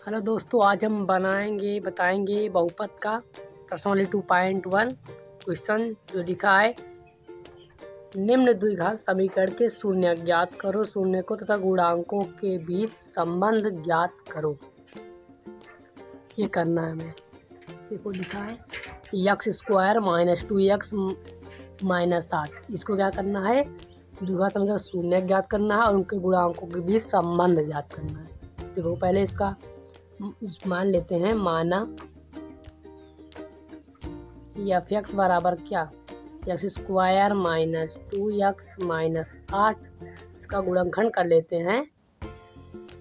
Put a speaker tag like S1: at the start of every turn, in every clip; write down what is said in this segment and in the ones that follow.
S1: Hello दोस्तों, आज हम बताएंगे बहुपद का प्रश्नावली 2.1 क्वेश्चन जो लिखा है। निम्न द्विघात समीकरण के शून्य ज्ञात करो, शून्य को तथा गुणांकों के बीच संबंध ज्ञात करो। ये करना है हमें। देखो लिखा है x² - 2x - 8। इसको क्या करना है? द्विघात समीकरण शून्य ज्ञात करना है और उनके गुणांकों के बीच संबंध ज्ञात करना है। देखो पहले इसका मान लेते हैं। माना f(x) बराबर क्या? x² - 2x - 8। इसका गुणनखंड कर लेते हैं।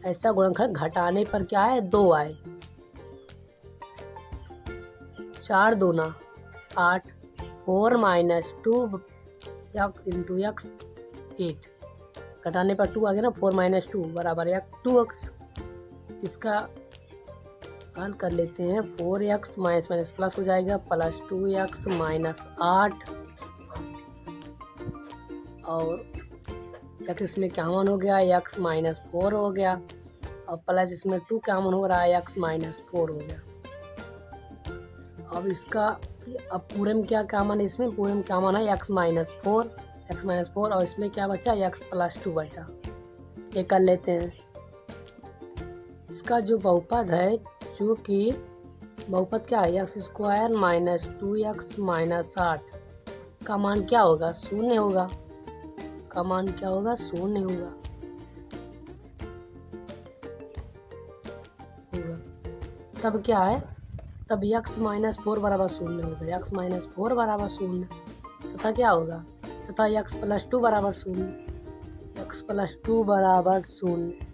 S1: ऐसा गुणनखंड घटाने पर क्या है? 2 आए। 4 दूना 8। 4 - 2 × x 8। घटाने पर 2 आ गया ना। 4 - 2 बराबर 2x। इसका हल कर लेते हैं। 4x माइनस प्लस हो जाएगा प्लस 2x - 8 और x इसमें क्या मान हो गया? x - 4 हो गया और प्लस इसमें 2 क्या मान हो रहा है? x - 4 हो गया। अब इसका अब पूरे में क्या मान है? इसमें पूरे में क्या मान है? x - 4 और इसमें क्या बचा? x + 2 बचा। ये कर लेते हैं। इसका जो बहुपद है, जो कि बहुपद क्या है? x² - 2x - 8 का मान क्या होगा? शून्य होगा। का मान क्या होगा? शून्य होगा। तब क्या है? तब x - 4 बराबर शून्य होगा। x - 4 बराबर शून्य तथा क्या होगा? तथा x + 2 बराबर शून्य। x + 2 बराबर शून्य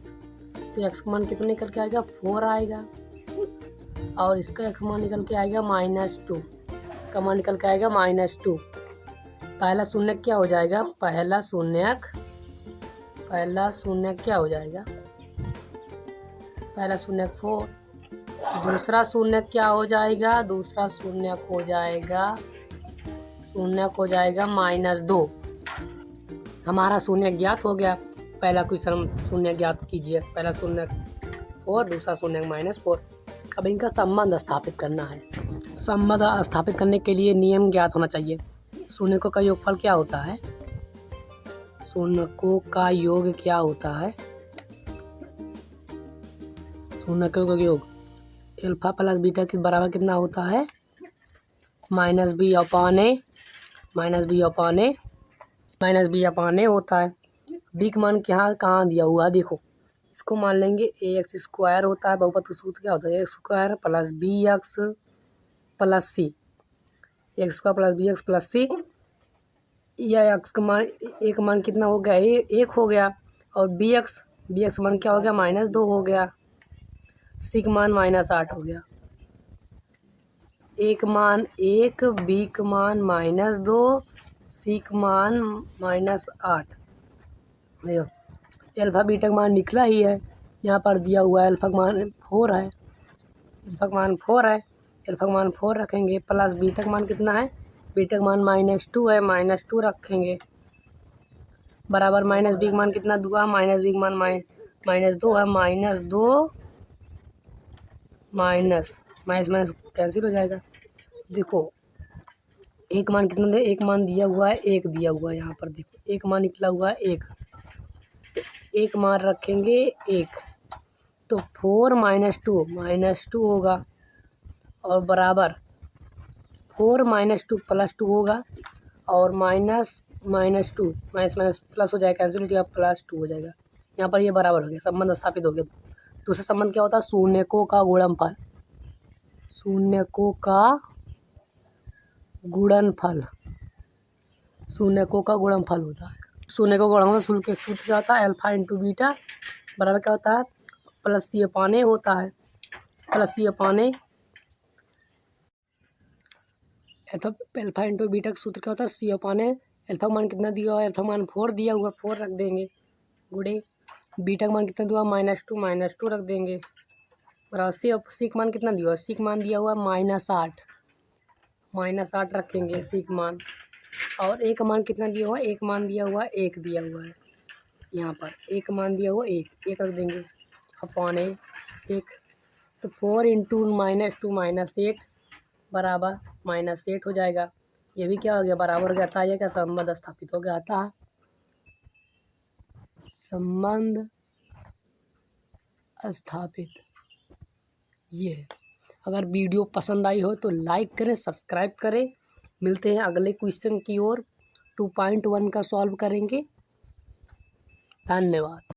S1: तो x का मान कितना निकल के आएगा? 4 आएगा और इसका x मान निकल के आएगा -2। इसका मान निकल के आएगा -2। पहला शून्य क्या हो जाएगा? पहला शून्य क्या हो जाएगा? पहला शून्य 4। दूसरा शून्य क्या हो जाएगा? दूसरा शून्य हो जाएगा -2। हमारा शून्य ज्ञात हो गया। पहला क्वेश्चन शून्य ज्ञात कीजिए। पहला शून्य 4, दूसरा शून्य -4। अब इनका संबंध स्थापित करना है। संबंध स्थापित करने के लिए नियम ज्ञात होना चाहिए। शून्यकों का योगफल क्या होता है? शून्यकों का योग क्या होता है? शून्यकों का योग अल्फा प्लस बीटा के बराबर कितना होता है? -b/a होता है। b का मान कहाँ दिया हुआ है? देखो इसको मान लेंगे ax² होता है। बहुपद का सूत्र क्या होता है? x² + bx + c। x² + bx + c। यह x का मान एक मान कितना हो गया? 1 हो गया और bx का मान क्या हो गया? -2 हो गया। c का मान -8 हो गया। a का मान 1, b का मान -2, c का मान -8। देखो अल्फा बीटा का मान निकला ही है। यहाँ पर दिया हुआ है अल्फा का मान 4 है। अल्फा का मान 4 है। अल्फा का मान 4 रखेंगे प्लस बीटा का मान कितना है? बीटा का मान -2 है। -2 रखेंगे बराबर -b का मान कितना दूंगा? -b का मान -2 है। -2 माइनस कैंसिल हो जाएगा। देखो एक मान कितना दे? एक मान दिया हुआ है, 1 दिया हुआ है। यहाँ पर देखो एक मान निकला हुआ है 1। एक मान रखेंगे 1 तो 4 - 2 होगा और बराबर 4 - 2 + 2 होगा और -2 माइनस प्लस हो जाएगा, कैंसिल हो जाएगा, +2 हो जाएगा। यहाँ पर ये बराबर हो गया। संबंध स्थापित हो गया। दूसरा संबंध क्या होता है? शून्यकों का गुणनफल। शून्यकों का गुणनफल होता है। शून्यकों का गुणनफल सूत्र क्या होता है? अल्फा × बीटा बराबर क्या होता है? +c/a होता है। +c/a अल्फा × बीटा का सूत्र क्या होता है? c/a। अल्फा का मान कितना दिया हुआ है? अल्फा मान 4 दिया हुआ, 4 रख देंगे गुणे बीटा का मान कितना दिया हुआ? -2 रख देंगे बराबर c का मान कितना दिया हुआ है? c का मान दिया हुआ है -8 रखेंगे c का मान। और a का मान कितना दिया हुआ है? एक मान दिया हुआ है 1 दिया हुआ है। यहाँ पर एक मान दिया हुआ 1 रख देंगे /1। तो 4 इंटू -2 -8 बराबर -8 हो जाएगा। ये भी क्या हो गया, बराबर हो गया था। ये क्या संबंध स्थापित हो गया था, संबंध स्थापित। ये अगर वीडियो पसंद आई हो तो लाइक करें, सब्सक्राइब करें। मिलते हैं अगले क्वेश्चन की ओर। 2.1 का सॉल्व करेंगे। धन्यवाद।